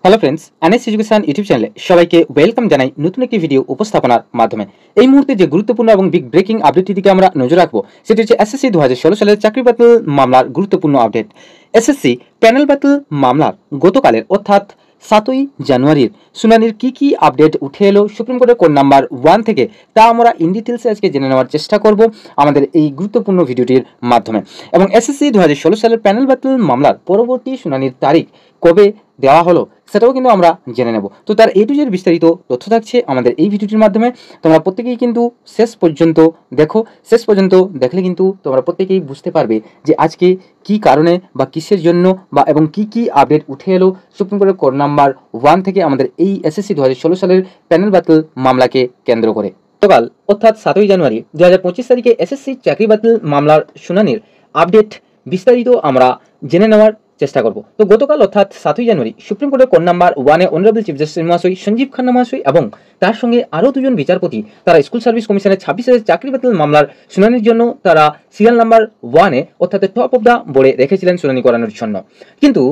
Hello friends, NS education YouTube চ্যানেলে সবাইকে welcome জানাই নতুন একটি ভিডিও উপস্থাপনার মাধ্যমে। এই মুহূর্তে যে গুরুত্বপূর্ণ এবং বিগ ব্রেকিং আপডেটটির দিকে আমরা নজর রাখবো সেটি হচ্ছে এসএসসি 2016 সালের চাকরি বাতিল মামলার গুরুত্বপূর্ণ আপডেট। এসএসসি প্যানেল বাতিল মামলার গতকালের অর্থাৎ 7ই জানুয়ারির শুনানির কি আপডেট উঠে এলো সুপ্রিম কোর্টের কোড নাম্বার 1 থেকে, তা আমরা ইন ডিটেলসে আজকে জেনে নেওয়ার চেষ্টা করব আমাদের এই গুরুত্বপূর্ণ ভিডিওটির মাধ্যমে। এবং এসএসসি 2016 সালের প্যানেল বাতিল মামলার পরবর্তী শুনানির তারিখ কবে দেওয়া হলো সেটাও কিন্তু আমরা জেনে নেব। তো তার এ টু জেড বিস্তারিত তথ্য থাকছে আমাদের এই ভিডিওটির মাধ্যমে। তোমরা প্রত্যেকেই কিন্তু শেষ পর্যন্ত দেখো, শেষ পর্যন্ত দেখলে কিন্তু তোমরা প্রত্যেকেই বুঝতে পারবে যে আজকে কি কারণে বা কিসের জন্য বা এবং কি আপডেট উঠে এলো সুপ্রিম কোর্টের কোড নাম্বার 1 থেকে আমাদের এই এসএসসি 2016 সালের প্যানেল বাতিল মামলাকে কেন্দ্র করে। গতকাল অর্থাৎ 7ই জানুয়ারি 2025 তারিখে এসএসসি চাকরি বাতিল মামলার শুনানির আপডেট বিস্তারিত আমরা জেনে নেওয়ার চেষ্টা করব। তো গতকাল অর্থাৎ 7ই জানুয়ারি সুপ্রিম কোর্টের কোড নাম্বার 1-এ অনারেবল চিফ জাস্টিস মহাশয় সঞ্জীব খান্না মহাশয় এবং তার সঙ্গে আরও দুজন বিচারপতি তারা স্কুল সার্ভিস কমিশনের 26 চাকরি বাতিল মামলার শুনানির জন্য তারা সিরিয়াল নাম্বার 1-এ অর্থাৎ টপ অফ দ্য বোর্ডে রেখেছিলেন শুনানি করানোর জন্য। কিন্তু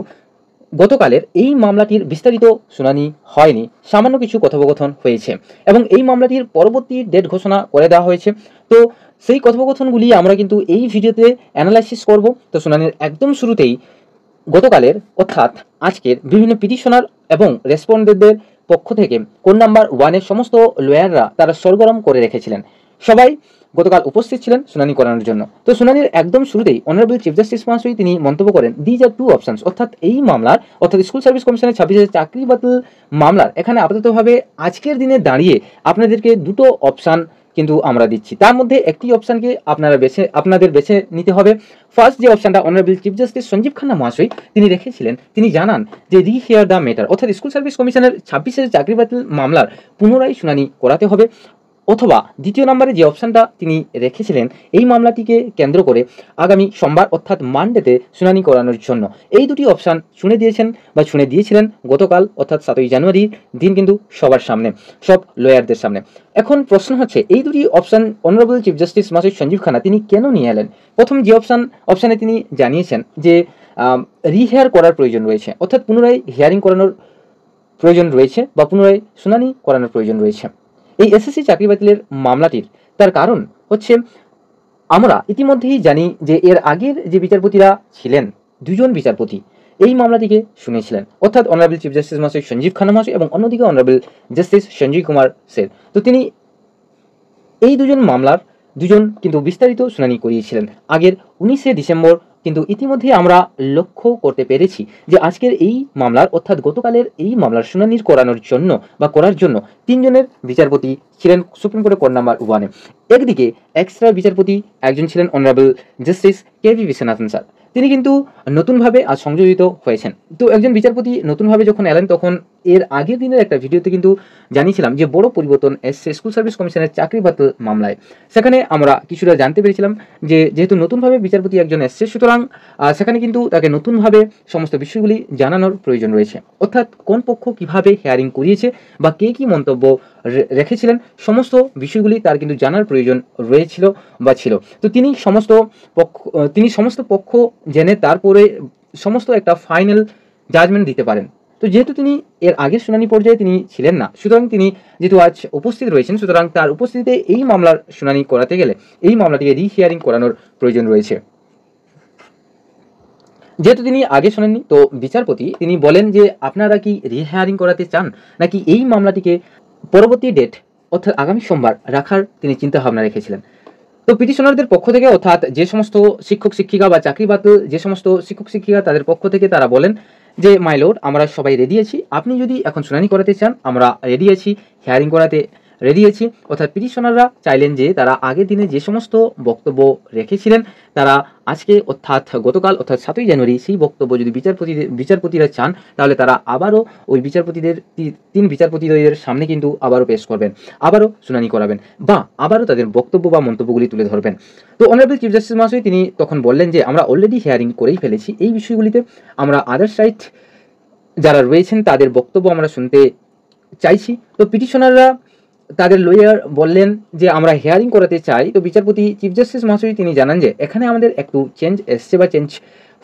গতকালের এই মামলাটির বিস্তারিত শুনানি হয়নি, সামান্য কিছু কথোপকথন হয়েছে এবং এই মামলাটির পরবর্তী ডেট ঘোষণা করে দেওয়া হয়েছে। তো সেই কথোপকথনগুলি আমরা কিন্তু এই ভিডিওতে অ্যানালাইসিস করব। তো শুনানির একদম শুরুতেই গতকালের অর্থাৎ আজকের বিভিন্ন পিটিশনার এবং রেসপন্ডেন্টদের পক্ষ থেকে কোড নাম্বার 1-এর সমস্ত লয়াররা তারা সরগরম করে রেখেছিলেন। সবাই গতকাল উপস্থিত ছিলেন শুনানি করানোর জন্য। তো শুনানির একদম শুরুতেই অনারেবল চিফ জাস্টিস মহাশয় তিনি মন্তব্য করেন, দিজ আর টু অপশনস, অর্থাৎ এই মামলার অর্থাৎ স্কুল সার্ভিস কমিশনের 26 চাকরি বাতিল মামলার এখানে আপাততভাবে আজকের দিনে দাঁড়িয়ে আপনাদেরকে দুটো অপশান কিন্তু আমরা দিচ্ছি। তার মধ্যে একটি অপশানকে আপনাদের বেছে নিতে হবে। ফার্স্ট যে অপশানটা honourable chief justice Sanjiv Khanna মহাশয় তিনি রেখেছিলেন, তিনি জানান যে রিহিয়ার দ্য ম্যাটার, অর্থাৎ স্কুল সার্ভিস কমিশনের 26 চাকরি বাতিল মামলার পুনরায় শুনানি করাতে হবে। অথবা দ্বিতীয় নম্বরে যে অপশানটা তিনি রেখেছিলেন এই মামলাটিকে কেন্দ্র করে আগামী সোমবার অর্থাৎ মানডেতে শুনানি করানোর জন্য, এই দুটি অপশান শুনে দিয়েছিলেন গতকাল অর্থাৎ 7ই জানুয়ারির দিন কিন্তু সবার সামনে, সব লয়ারদের সামনে। এখন প্রশ্ন হচ্ছে এই দুটি অপশান অনারেবল চিফ জাস্টিস মহাশয় সঞ্জীব খান্না তিনি কেন নিয়ে এলেন? প্রথম যে অপশানে তিনি জানিয়েছেন যে রিহেয়ার করার প্রয়োজন রয়েছে, অর্থাৎ পুনরায় হিয়ারিং করানোর প্রয়োজন রয়েছে বা পুনরায় শুনানি করানোর প্রয়োজন রয়েছে এই এসএসসি চাকরি বাতিলের মামলাটির। তার কারণ হচ্ছে আমরা ইতিমধ্যেই জানি যে এর আগের যে বিচারপতিরা ছিলেন, দুজন বিচারপতি এই মামলাটিকে শুনেছিলেন, অর্থাৎ অনারেবল চিফ জাস্টিস মহাশয় সঞ্জীব খান্না মহাশয় এবং অন্যদিকে অনারেবল জাস্টিস সঞ্জয় কুমার সেন। তো তিনি এই দুজন কিন্তু বিস্তারিত শুনানি করিয়েছিলেন আগের 19শে ডিসেম্বর। কিন্তু ইতিমধ্যে আমরা লক্ষ্য করতে পেরেছি যে আজকের এই মামলার অর্থাৎ গতকালের এই মামলার শুনানি করার জন্য 3 জনের বিচারপতি ছিলেন সুপ্রিম কোর্টের কোড নাম্বার 1-এ। একদিকে এক্সট্রা বিচারপতি একজন ছিলেন honourable justice KV Viswanathan sir, তিনি কিন্তু নতুনভাবে আজ সংযোজিত হয়েছেন। তো একজন বিচারপতি নতুনভাবে যখন এলেন তখন এর আগের দিনের একটা ভিডিওতে কিন্তু জানিয়েছিলাম যে বড় পরিবর্তন এসছে স্কুল সার্ভিস কমিশনের চাকরি বাতিল মামলায়। সেখানে আমরা কিছুটা জানতে পেরেছিলাম যে যেহেতু নতুনভাবে বিচারপতি একজন এসছে, সুতরাং সেখানে কিন্তু তাকে নতুনভাবে সমস্ত বিষয়গুলি জানানোর প্রয়োজন রয়েছে, অর্থাৎ কোন পক্ষ কিভাবে হিয়ারিং করিয়েছে বা কে কি মন্তব্য রেখেছিলেন সমস্ত বিষয়গুলি তার কিন্তু জানার প্রয়োজন রয়েছিল বা ছিল। তো তিনি সমস্ত পক্ষ জেনে তারপরে সমস্ত একটা ফাইনাল জাজমেন্ট দিতে পারেন। তো যেহেতু তিনি এর আগের শুনানি পর্যায়ে তিনি ছিলেন না, সুতরাং তিনি যেহেতু আজ উপস্থিত রয়েছেন, সুতরাং তার উপস্থিতিতে এই মামলার শুনানি করাতে গেলে এই মামলাটিকে রিহিয়ারিং করানোর প্রয়োজন রয়েছে। যেহেতু তিনি আগে শোনেননি, তো বিচারপতি তিনি বলেন যে আপনারা কি রিহিয়ারিং করাতে চান নাকি এই মামলাটিকে পরবর্তী ডেট অর্থাৎ আগামী সোমবার রাখার তিনি চিন্তা ভাবনা রেখেছিলেন। তো পিটিশনারদের পক্ষ থেকে অর্থাৎ যে সমস্ত শিক্ষক শিক্ষিকা বা চাকরি বাতিল যে সমস্ত শিক্ষক শিক্ষিকা তাদের পক্ষ থেকে তারা বলেন যে মাই লর্ড, আমরা সবাই রেডি আছি, আপনি যদি এখন শুনানি করাতে চান আমরা রেডি আছি, হিয়ারিং করাতে রেডি আছি। অর্থাৎ পিটিশনাররা চাইলেন যে তারা আগের দিনে যে সমস্ত বক্তব্য রেখেছিলেন তারা আজকে অর্থাৎ গতকাল অর্থাৎ 7ই জানুয়ারি সেই বক্তব্য যদি বিচারপতিরা চান তাহলে তারা আবারও ওই তিন বিচারপতিদের সামনে কিন্তু আবারও পেশ করবেন, আবারও শুনানি করাবেন বা আবারও তাদের বক্তব্য বা মন্তব্যগুলি তুলে ধরবেন। তো অনারেবল চিফ জাস্টিস মহাশয় তিনি তখন বললেন যে আমরা অলরেডি হিয়ারিং করেই ফেলেছি, এই বিষয়গুলিতে আমরা আদার সাইড যারা রয়েছেন তাদের বক্তব্য আমরা শুনতে চাইছি। তো পিটিশনাররা তাদের লয়ার বললেন যে আমরা হিয়ারিং করাতে চাই। তো বিচারপতি চিফ জাস্টিস মহাশয় তিনি জানান যে এখানে আমাদের একটু চেঞ্জ এসছে বা চেঞ্জ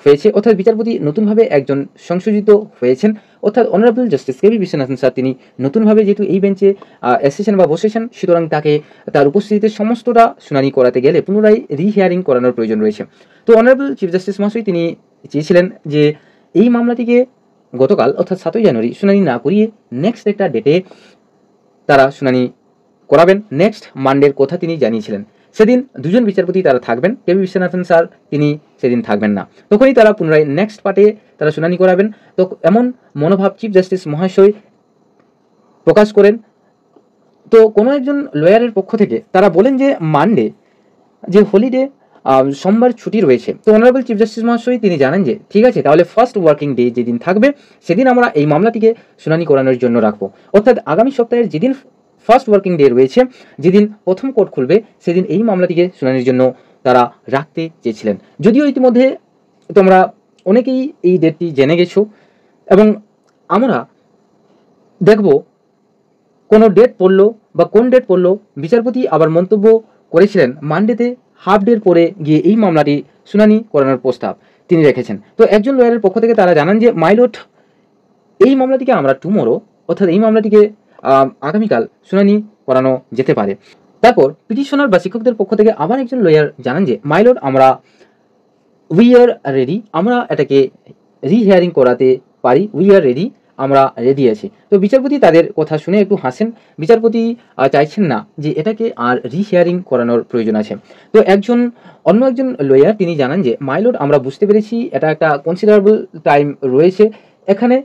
হয়েছে, অর্থাৎ বিচারপতি নতুনভাবে একজন সংশোধিত হয়েছেন, অর্থাৎ honourable justice K B Viswanathan sir তিনি নতুনভাবে যেহেতু এই বেঞ্চে এসেছেন বা বসেছেন, সুতরাং তাকে তার উপস্থিতিতে সমস্তটা শুনানি করাতে গেলে পুনরায় রিহিয়ারিং করানোর প্রয়োজন রয়েছে। তো অনারেবল চিফ জাস্টিস মহাশয় তিনি চেয়েছিলেন যে এই মামলাটিকে গতকাল অর্থাৎ 7ই জানুয়ারি শুনানি না করিয়ে নেক্সট একটা ডেটে তারা শুনানি করাবেন। নেক্সট মানডের কথা তিনি জানিয়েছিলেন। সেদিন দুজন বিচারপতি তারা থাকবেন, কে বি বিশ্বনাথন স্যার তিনি সেদিন থাকবেন না, তখনই তারা পুনরায় নেক্সট পার্টে তারা শুনানি করাবেন। তো এমন মনোভাব চিফ জাস্টিস মহাশয় প্রকাশ করেন। তো কোনো একজন লয়ারের পক্ষ থেকে তারা বলেন যে মানডে যে হলিডে, সোমবার ছুটি রয়েছে। তো অনারেবল চিফ জাস্টিস মহাশয় তিনি জানেন যে ঠিক আছে, তাহলে ফার্স্ট ওয়ার্কিং ডে যেদিন থাকবে সেদিন আমরা এই মামলাটিকে শুনানি করানোর জন্য রাখবো, অর্থাৎ আগামী সপ্তাহের যেদিন ফার্স্ট ওয়ার্কিং ডে রয়েছে, যেদিন প্রথম কোর্ট খুলবে সেদিন এই মামলাটিকে শুনানির জন্য তারা রাখতে চেয়েছিলেন। যদিও ইতিমধ্যে তোমরা অনেকেই এই ডেটটি জেনে গেছো এবং আমরা দেখব কোনো ডেট পড়লো বা কোন ডেট পড়লো, বিচারপতি আবার মন্তব্য করেছিলেন মানডেতে হাফ ডের পরে গিয়ে এই মামলাটি শুনানি করানোর প্রস্তাব তিনি রেখেছেন। তো একজন লয়ারের পক্ষ থেকে তারা জানান যে মাইলট এই মামলাটিকে আমরা টুমোরো, অর্থাৎ এই মামলাটিকে আগামীকাল শুনানি করানো যেতে পারে। তারপর পিটিশনার বা শিক্ষকদের পক্ষ থেকে আবার একজন লয়ার জানান যে মাইলট আমরা উই আর রেডি, আমরা এটাকে রিহিয়ারিং করাতে পারি, উই আর রেডি, আমরা রেডি আছি। তো বিচারপতি তাদের কথা শুনে একটু হাসেন। বিচারপতি চাইছেন না যে এটাকে আর রিহিয়ারিং করানোর প্রয়োজন আছে। তো অন্য একজন লয়ার তিনি জানান যে মাইলট আমরা বুঝতে পেরেছি এটা একটা কনসিডারেবল টাইম রয়েছে এখানে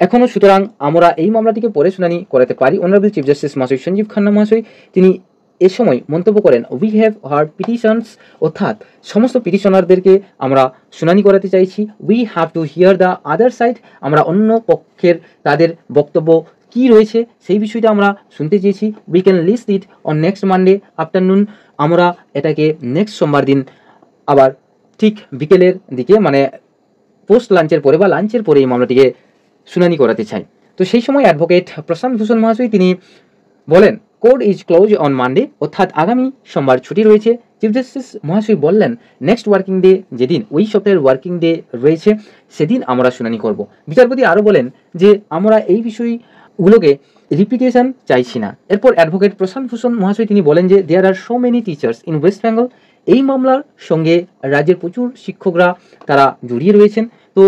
এখনও, সুতরাং আমরা এই মামলাটিকে পরে শুনানি করাতে পারি। অনারেবল চিফ জাস্টিস মহাশয় সঞ্জীব খান্না মহাশয় তিনি এ সময় মন্তব্য করেন উই হ্যাভ হার্ড পিটিশনস, অর্থাৎ সমস্ত পিটিশনারদেরকে আমরা শুনানি করাতে চাইছি। We have to here the other side, আমরা অন্য পক্ষের তাদের বক্তব্য কি রয়েছে সেই বিষয়টা আমরা শুনতে চেয়েছি। We can list it on next Monday afternoon, আমরা এটাকে নেক্সট সোমবার দিন আবার ঠিক বিকেলের দিকে মানে পোস্ট লাঞ্চের পরে বা লাঞ্চের পরে এই মামলাটিকে শুনানি করাতে চাই। তো সেই সময় অ্যাডভোকেট প্রশান্ত ভূষণ মহাশয় তিনি বলেন court is close on Monday, অর্থাৎ আগামী সোমবার ছুটি রয়েছে। চিফ জাস্টিস মহাশয় বললেন নেক্সট ওয়ার্কিং ডে যেদিন ওই সপ্তাহের ওয়ার্কিং ডে রয়েছে সেদিন আমরা শুনানি করব। বিচারপতি আরও বলেন যে আমরা এই বিষয়গুলোকে রিপিটেশন চাইছি না। এরপর অ্যাডভোকেট প্রশান্ত ভূষণ মহাশয় তিনি বলেন যে there are so many teachers in West Bengal, এই মামলার সঙ্গে রাজ্যের প্রচুর শিক্ষকরা তারা জড়িয়ে রয়েছেন। তো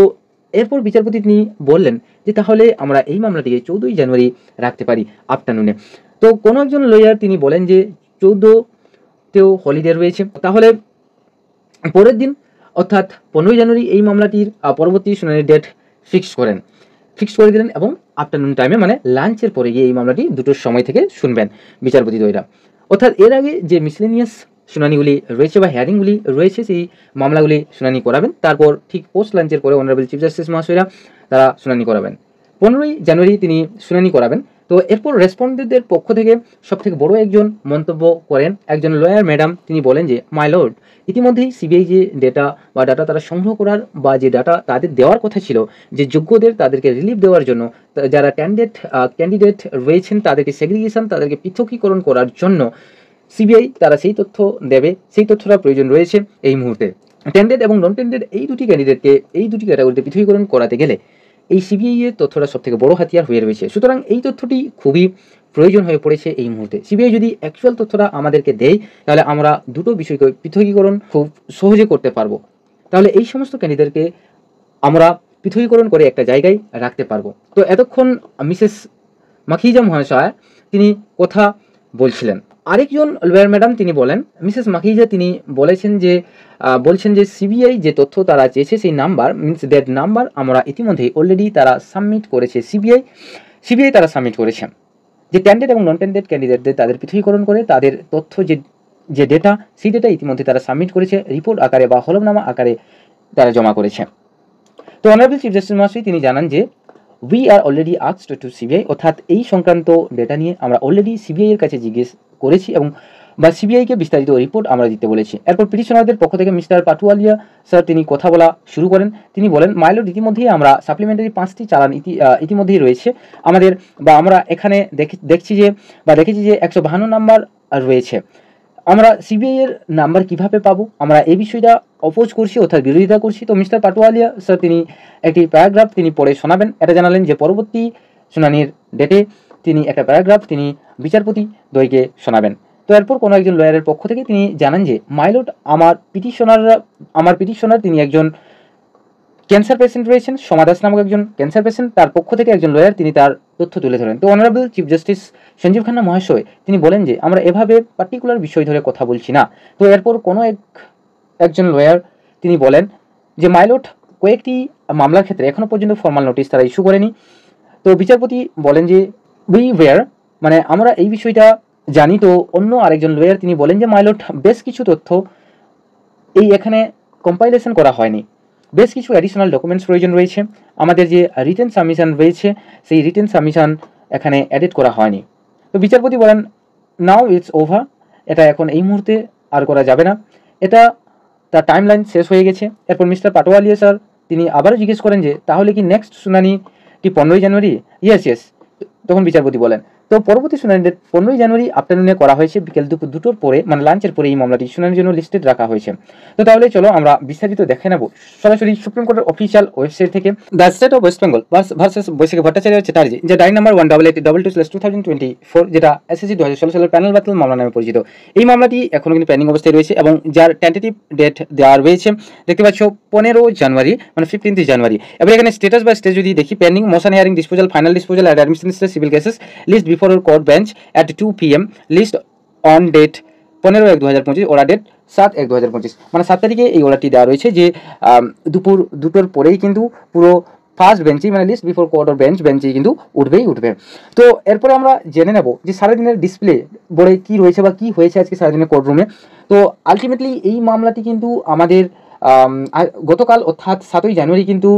এরপর বিচারপতি তিনি বললেন যে তাহলে আমরা এই মামলাটিকে 14ই জানুয়ারি রাখতে পারি আফটারনুনে। তো কোনো একজন লয়ার তিনি বলেন যে 14তেও হলিডে রয়েছে, তাহলে পরের দিন অর্থাৎ 15ই জানুয়ারি এই মামলাটির পরবর্তী শুনানির ডেট ফিক্স করে দিলেন এবং আফটারনুন টাইমে মানে লাঞ্চের পরে গিয়ে এই মামলাটি 2টোর সময় থেকে শুনবেন বিচারপতি দ্বয়রা। অর্থাৎ এর আগে যে মিসলেনিয়াস শুনানিগুলি রয়েছে বা হিয়ারিংগুলি রয়েছে সেই মামলাগুলি শুনানি করাবেন, তারপর ঠিক পোস্ট লাঞ্চের পরে অনারেবল চিফ জাস্টিস মহাশয়রা তারা শুনানি করাবেন। 15ই জানুয়ারি তিনি শুনানি করাবেন। তো এরপর রেসপন্ডেন্টদের পক্ষ থেকে সবথেকে বড় একজন মন্তব্য করেন একজন লয়ার ম্যাডাম, তিনি বলেন যে মাই লর্ড ইতিমধ্যেই সিবিআই যে ডাটা তারা সংগ্রহ করার বা যে ডাটা তাদের দেওয়ার কথা ছিল যে যোগ্যদের তাদেরকে রিলিফ দেওয়ার জন্য, যারা ক্যান্ডিডেট রয়েছেন তাদেরকে সেগ্রিগেশন তাদেরকে পৃথকীকরণ করার জন্য সিবিআই তারা সেই তথ্য দেবে, সেই তথ্যটা প্রয়োজন রয়েছে এই মুহূর্তে। টেন্ডেড এবং নন টেন্ডেড এই দুটি ক্যান্ডিডেটকে এই দুটি ক্যাটাগরিতে পৃথকীকরণ করাতে গেলে এই সিবিআই এর তথ্যটা সবথেকে বড় হাতিয়ার হয়ে রয়েছে। সুতরাং এই তথ্যটি খুবই প্রয়োজন হয়ে পড়েছে এই মুহূর্তে। সিবিআই যদি অ্যাকচুয়াল তথ্যটা আমাদেরকে দেয় তাহলে আমরা দুটো বিষয়কে পৃথকীকরণ খুব সহজে করতে পারবো। তাহলে এই সমস্ত ক্যান্ডিডেটকে আমরা পৃথকীকরণ করে একটা জায়গায় রাখতে পারবো। তো এতক্ষণ মিসেস মাখিজা মহাশয় তিনি কথা বলছিলেন। আরেকজন লয়ার ম্যাডাম তিনি বলেন মিসেস মাখিজা তিনি বলছেন যে সিবিআই যে তথ্য তারা চেয়েছে সেই নাম্বার মিনস দ্যাট নাম্বার আমরা ইতিমধ্যেই অলরেডি তারা সাবমিট করেছে, সিবিআই তারা সাবমিট করেছে যে টেন্ডেড এবং নন টেন্ডেড ক্যান্ডিডেটদের তাদের পৃথকীকরণ করে তাদের তথ্য যে ডেটা সেই ডেটা ইতিমধ্যে তারা সাবমিট করেছে, রিপোর্ট আকারে বা হলফনামা আকারে তারা জমা করেছে। তো অনারেবল চিফ জাস্টিস মহাশয় তিনি জানান যে we are already asked two CBI, অর্থাৎ এই সংক্রান্ত ডেটা নিয়ে আমরা অলরেডি সিবিআই এর কাছে জিজ্ঞেস করেছি এবং বা সিবিআইকে বিস্তারিত রিপোর্ট আমরা দিতে বলেছি। এরপর পিটিশনারদের পক্ষ থেকে মিস্টার পাটুয়ালিয়া স্যার তিনি কথা বলা শুরু করেন। তিনি বলেন মাইলড ইতিমধ্যেই আমরা সাপ্লিমেন্টারি 5টি চালান ইতিমধ্যেই রয়েছে আমাদের, বা আমরা এখানে দেখেছি যে 152 নাম্বার রয়েছে আমরা সিবিআই এর নাম্বার কিভাবে পাবো, আমরা এই বিষয়টা অপোজ করছি অর্থাৎ বিরোধিতা করছি। তো মিস্টার পাটোয়ারিয়া স্যার তিনি একটি প্যারাগ্রাফ তিনি পড়ে শোনাবেন। এটা জানালেন যে পরবর্তী শুনানির ডেটে তিনি একটা প্যারাগ্রাফ তিনি বিচারপতি দ্বয়কে শোনাবেন। তো এরপর কোনো একজন লয়ারের পক্ষ থেকে তিনি জানান যে মাইলট আমার পিটিশনার তিনি একজন ক্যান্সার পেশেন্ট রয়েছেন, সমাদাস নামক একজন ক্যান্সার পেশেন্ট, তার পক্ষ থেকে একজন লয়ার তিনি তার তথ্য তুলে ধরেন। তো honourable chief justice Sanjiv Khanna মহাশয় তিনি বলেন যে আমরা এভাবে পার্টিকুলার বিষয় ধরে কথা বলছি না। তো এরপর কোনো একজন লয়ার তিনি বলেন যে মাইলট কয়েকটি মামলার ক্ষেত্রে এখনও পর্যন্ত ফর্মাল নোটিশ তারা ইস্যু করেনি। তো বিচারপতি বলেন যে উই ওয়্যার, মানে আমরা এই বিষয়টা জানি। তো অন্য আরেকজন লয়ার তিনি বলেন যে মাইলট বেশ কিছু তথ্য এখানে কম্পাইলেশন করা হয়নি, বেশ কিছু অ্যাডিশনাল ডকুমেন্টস প্রয়োজন রয়েছে, আমাদের যে রিটেন সাবমিশন রয়েছে সেই রিটেন সাবমিশন এখানে অ্যাডিট করা হয়নি। তো বিচারপতি বলেন নাও ইটস ওভার, এটা এখন এই মুহূর্তে আর করা যাবে না, এটা তার টাইমলাইন শেষ হয়ে গেছে। এরপর মিস্টার পাটোয়ারিয়া স্যার তিনি আবারও জিজ্ঞেস করেন যে তাহলে কি নেক্সট শুনানি কি 15ই জানুয়ারি? ইয়েস। তখন বিচারপতি বলেন তো পরবর্তী শুনানি ডেট 15ই জানুয়ারি আফটারনুনে করা হয়েছে, বিকেল দুপুর 2টোর পরে, মানে লাঞ্চের পরে এই মামলাটি শুনানির জন্য লিস্টেড রাখা হয়েছে। তো তাহলে চলো আমরা বিস্তারিত দেখে নেব সরাসরি সুপ্রিম কোর্টের অফিসিয়াল ওয়েবসাইট থেকে। The state of West Bengal versus Baishakhi Bhattacharya Chatterjee, যে ডায়েরি নাম্বার 18822/2024, যেটা এসএসসি 2016 সালের প্যানেল বাতিল মামলা নামে পরিচিত। এই মামলাটি এখনো কিন্তু পেন্ডিং অবস্থায় রয়েছে এবং যার টেন্টেটিভ ডেট দেওয়া রয়েছে দেখতে পাচ্ছ 15 জানুয়ারি, মানে 15 জানুয়ারি। এবার এখানে স্টেটাস বা স্টেজ যদি দেখি, pending motion hearing disposal, final disposal and admission civil cases, list before court bench at 2 PM, list on date 15/1/2025, order date 7/1/2025, মানে 7 তারিখে এই অর্ডারটি দেওয়া রয়েছে যে দুপুর 2টোর পরেই কিন্তু পুরো ফার্স্ট বেঞ্চই, মানে লিস্ট বিফোর কোর্ট অর বেঞ্চেই কিন্তু উঠবে। তো এরপরে আমরা জেনে নেব যে সারাদিনের ডিসপ্লে বোর্ডে কী রয়েছে বা কী হয়েছে আজকে সারাদিনের কোর্টরুমে। তো আলটিমেটলি এই মামলাটি কিন্তু আমাদের গতকাল অর্থাৎ 7ই জানুয়ারি কিন্তু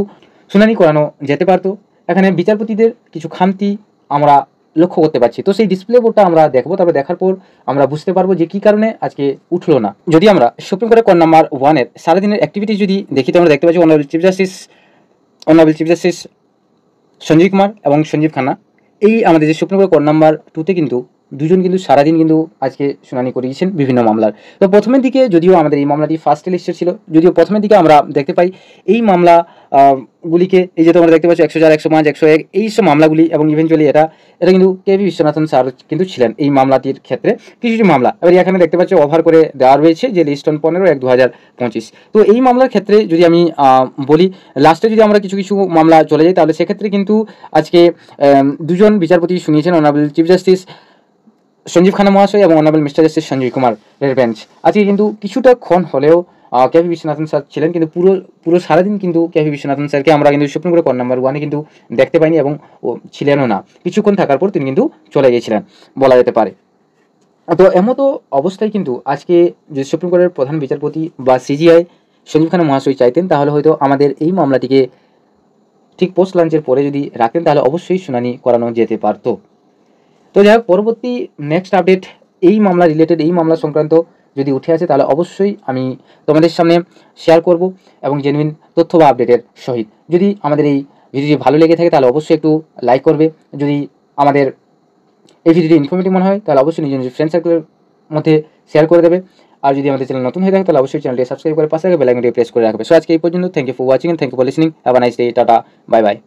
শুনানি করানো যেতে পারতো। এখানে বিচারপতিদের কিছু খামতি আমরা লক্ষ্য করতে পারছি। তো সেই ডিসপ্লে বোর্ডটা আমরা দেখবো, তারপরে দেখার পর আমরা বুঝতে পারবো যে কী কারণে আজকে উঠলো না। যদি আমরা সুপ্রিম কোর্টের কোর্ট নাম্বার 1-এর সারাদিনের অ্যাক্টিভিটি যদি দেখি, তো আমরা দেখতে পাচ্ছি honourable chief justice Sanjiv Kumar এবং সঞ্জীব খান্না, এই আমাদের যে সুপ্রিম কোর্ট নাম্বার 2-তে কিন্তু দুজন কিন্তু সারাদিন কিন্তু আজকে শুনানি করিয়েছেন বিভিন্ন মামলার। তো প্রথমের দিকে যদিও আমাদের এই মামলাটি ফার্স্ট লিস্টেড ছিল, যদিও প্রথমের দিকে আমরা দেখতে পাই এই মামলা গুলিকে, এই যে তোমরা দেখতে পাচ্ছ 104, 105, 101 এই সব মামলাগুলি, এবং ইভেনচুয়ালি এটা কিন্তু কেভি বিশ্বনাথন স্যার কিন্তু ছিলেন এই মামলাটির ক্ষেত্রে কিছু মামলা। এবার এখানে দেখতে পাচ্ছ ওভার করে দেওয়া রয়েছে যে লিস্ট অন 15/1/2025। তো এই মামলার ক্ষেত্রে যদি আমি বলি, লাস্টে যদি আমরা কিছু মামলা চলে যাই, তাহলে সেক্ষেত্রে কিন্তু আজকে দুজন বিচারপতি শুনিয়েছেন, honourable chief justice Sanjiv Khanna মহাশয় এবং অনারেবল মিস্টার জাস্টিস সঞ্জয় কুমারের বেঞ্চ। আজকে কিন্তু কিছুটা ক্ষণ হলেও কেভি বিশ্বনাথন স্যার ছিলেন, কিন্তু পুরো সারাদিন কিন্তু কেভি বিশ্বনাথন স্যারকে আমরা কিন্তু সুপ্রিম কোর্টের কোর্ট নাম্বার 1-এ কিন্তু দেখতে পাইনি এবং ছিলেনও না। কিছুক্ষণ থাকার পর তিনি কিন্তু চলে গিয়েছিলেন বলা যেতে পারে। তো এমতো অবস্থায় কিন্তু আজকে যে সুপ্রিম কোর্টের প্রধান বিচারপতি বা সিজিআই সঞ্জীব খান্না মহাশয় চাইতেন, তাহলে হয়তো আমাদের এই মামলাটিকে ঠিক পোস্ট লাঞ্চের পরে যদি রাখতেন, তাহলে অবশ্যই শুনানি করানো যেতে পারত। তো যাই হোক, পরবর্তী নেক্সট আপডেট এই মামলা রিলেটেড, এই মামলা সংক্রান্ত যদি উঠে আসে, তাহলে অবশ্যই আমি তোমাদের সামনে শেয়ার করব এবং জেনুইন তথ্য বা আপডেটের সহিত। যদি আমাদের এই ভিডিওটি ভালো লেগে থাকে তাহলে অবশ্যই একটু লাইক করবে, যদি আমাদের এই ভিডিওটি ইনফরমেটিভ মনে হয় তাহলে অবশ্যই নিজের ফ্রেন্ড সার্কেলের মধ্যে শেয়ার করে দেবে। আর যদি আমাদের চ্যানেল নতুন হয়ে থাকে তাহলে অবশ্যই চ্যানেলটি সাবস্ক্রাইব করে পাশে বেল আইকনটি প্রেস করে রাখবে। সো আজকে এই পর্যন্ত। Thank you for watching and thank you for listening. Have a nice day. Tata, bye by.